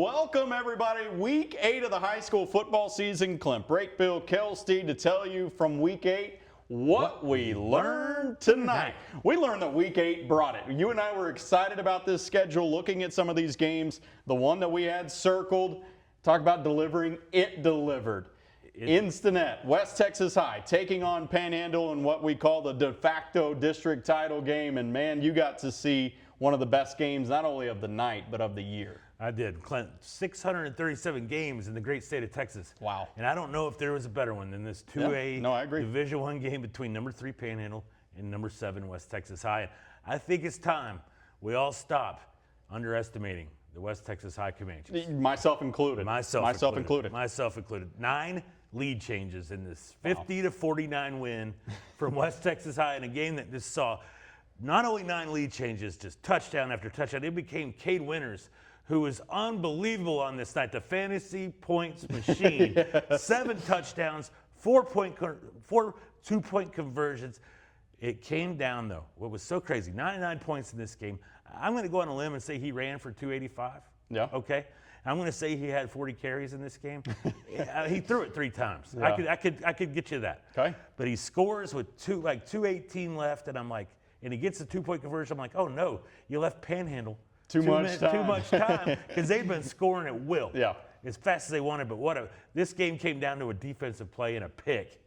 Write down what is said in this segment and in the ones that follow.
Welcome, everybody. Week 8 of the high school football season. Clint, Brakebill, Kale, Steed to tell you from Week 8 what we learned tonight. We learned that Week 8 brought it. You and I were excited about this schedule, looking at some of these games. The one that we had circled, talk about delivering, it delivered. Instinet, West Texas High, taking on Panhandle in what we call the de facto district title game. And, man, you got to see one of the best games, not only of the night, but of the year. I did. Clint, 637 games in the great state of Texas. Wow. And I don't know if there was a better one than this 2A I agree. Division I game between number 3 Panhandle and number 7 West Texas High. And I think it's time we all stop underestimating the West Texas High Comanches. Myself included. Myself included. 9 lead changes in this 50-49 win from West Texas High in a game that just saw not only 9 lead changes, just touchdown after touchdown. It became Cade Winters, who was unbelievable on this night. The fantasy points machine. Yes. 7 touchdowns, 4 two-point conversions. It came down, though. What was so crazy, 99 points in this game. I'm going to go on a limb and say he ran for 285. Yeah. Okay. I'm going to say he had 40 carries in this game. He threw it 3 times. Yeah. I could get you that. Okay. But he scores with 2:18 left, and I'm like, and he gets the 2-point conversion. I'm like, oh no, you left Panhandle too much time because they've been scoring at will. Yeah. As fast as they wanted. But this game came down to a defensive play and a pick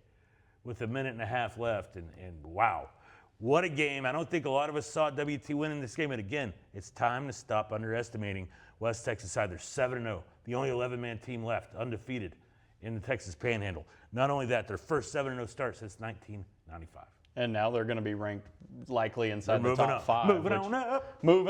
with 1.5 minutes left, and wow. What a game. I don't think a lot of us saw WT winning this game. And again, it's time to stop underestimating West Texas High. They're 7-0, the only 11-man team left, undefeated in the Texas Panhandle. Not only that, their first 7-0 start since 1995. And now they're going to be ranked likely inside the top 5. Moving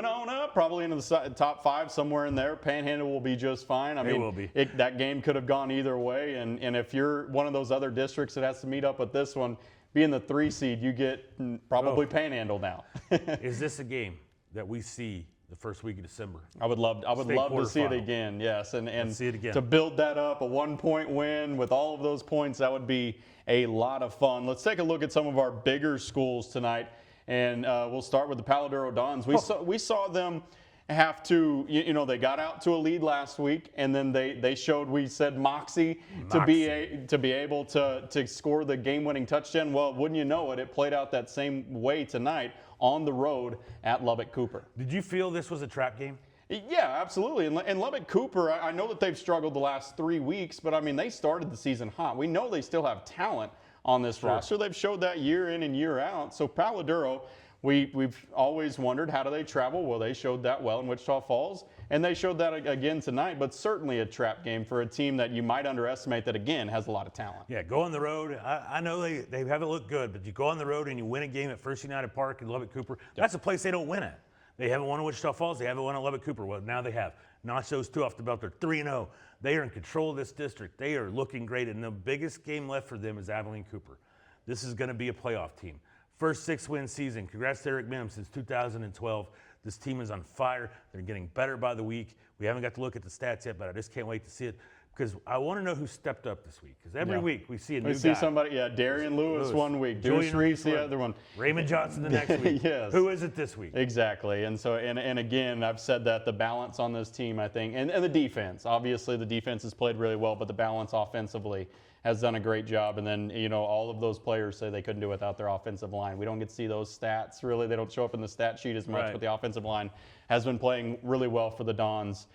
on up. Probably into the top 5, somewhere in there. Panhandle will be just fine. I mean, will be. That game could have gone either way. And if you're one of those other districts that has to meet up with this one, being the 3 seed, you get probably Panhandle now. Is this a game that we see the first week of December? I would love to see it again, yes. And see it again. To build that up, a 1-point win with all of those points, that would be a lot of fun. Let's take a look at some of our bigger schools tonight, and we'll start with the Palo Duro Dons. We saw them have to, they got out to a lead last week, and then they showed, we said, moxie. to be able to score the game-winning touchdown. Well, wouldn't you know it, it played out that same way tonight on the road at Lubbock-Cooper. Did you feel this was a trap game? Yeah, absolutely. And Lubbock-Cooper, I know that they've struggled the last 3 weeks, but I mean, they started the season hot. We know they still have talent on this roster. They've showed that year in and year out. So Palo Duro, we've always wondered, how do they travel? Well, they showed that well in Wichita Falls, and they showed that again tonight, but certainly a trap game for a team that you might underestimate that, again, has a lot of talent. Yeah, go on the road. I know they haven't looked good, but you go on the road and you win a game at First United Park in Lubbock-Cooper. That's a place they don't win at. They haven't won at Wichita Falls. They haven't won at Lubbock-Cooper. Well, now they have. Notch those 2 off the belt. They're 3-0. They are in control of this district. They are looking great, and the biggest game left for them is Abilene-Cooper. This is going to be a playoff team. First 6-win season. Congrats to Eric Mims since 2012. This team is on fire. They're getting better by the week. We haven't got to look at the stats yet, but I just can't wait to see it because I want to know who stepped up this week. Because every week we see a new guy. We see somebody, Darian Lewis 1 week, Deuce Reese the other one. Raymond Johnson the next week. Yes. Who is it this week? Exactly. And so, and again, I've said that the balance on this team, I think, and the defense. Obviously, the defense has played really well, but the balance offensively has done a great job. And then, all of those players say they couldn't do it without their offensive line. We don't get to see those stats, really. They don't show up in the stat sheet as much, but the offensive line has been playing really well for the Dons.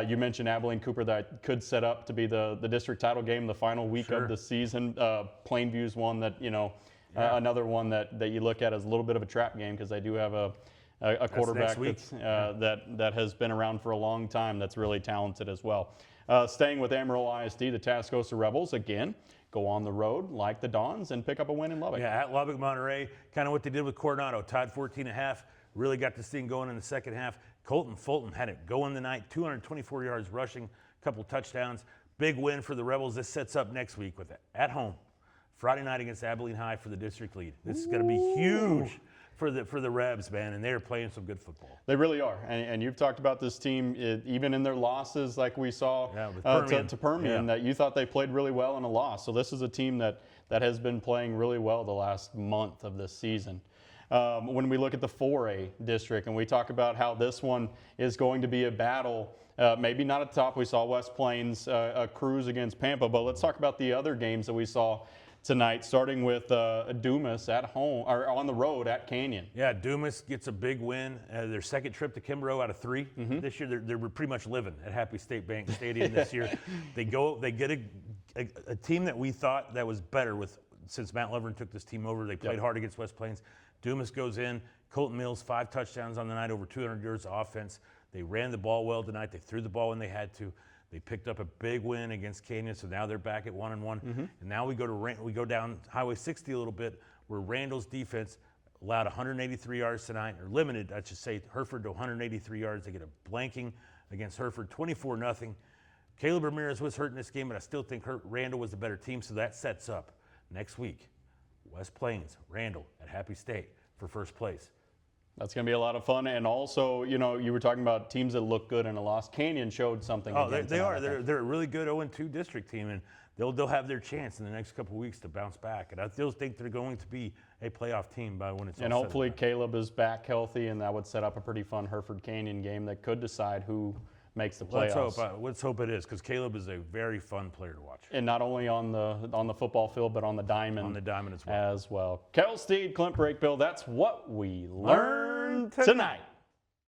You mentioned Abilene-Cooper, that could set up to be the district title game the final week of the season. Plainview's one that, another one that you look at as a little bit of a trap game because they do have a quarterback that has been around for a long time that's really talented as well. Staying with Amarillo ISD, the Tascosa Rebels, again, go on the road like the Dons and pick up a win in Lubbock. Yeah, at Lubbock Monterey, kind of what they did with Coronado, tied 14.5. Really got this thing going in the second half. Colton Fulton had it going the night, 224 yards rushing, a couple touchdowns. Big win for the Rebels. This sets up next week with at home, Friday night against Abilene High for the district lead. This is going to be huge for the Rebs, man, and they're playing some good football. They really are, and you've talked about this team, even in their losses like we saw to Permian, that you thought they played really well in a loss. So this is a team that has been playing really well the last month of this season. When we look at the 4A district and we talk about how this one is going to be a battle Maybe not at the top. We saw West Plains cruise against Pampa, but let's talk about the other games that we saw tonight, starting with Dumas at home or on the road at Canyon. Yeah, Dumas gets a big win. Their second trip to Kimbrough out of 3 this year. They're pretty much living at Happy State Bank Stadium this year. They get a team that we thought that was better since Matt Lovern took this team over. They played hard against West Plains. Dumas goes in. Colton Mills 5 touchdowns on the night, over 200 yards of offense. They ran the ball well tonight. They threw the ball when they had to. They picked up a big win against Canyon, so now they're back at 1-1. And now we go down Highway 60 a little bit, where Randall's defense allowed 183 yards tonight, or limited, I should say, Hereford to 183 yards. They get a blanking against Hereford, 24-0. Caleb Ramirez was hurt in this game, but I still think Randall was the better team, so that sets up next week West Plains, Randall at Happy State for first place. That's going to be a lot of fun. And also, you know, you were talking about teams that look good in a loss. Canyon showed something. Oh, they are. They're a really good 0-2 district team, and they'll have their chance in the next couple of weeks to bounce back. And I still think they're going to be a playoff team by when it's all and said hopefully and done. Caleb is back healthy, and that would set up a pretty fun Hereford Canyon game that could decide who makes the playoffs. Let's hope it is, because Caleb is a very fun player to watch. And not only on the football field, but on the diamond. On the diamond as well. Kale, Steed, Clint, Brakebill. That's what we learned tonight.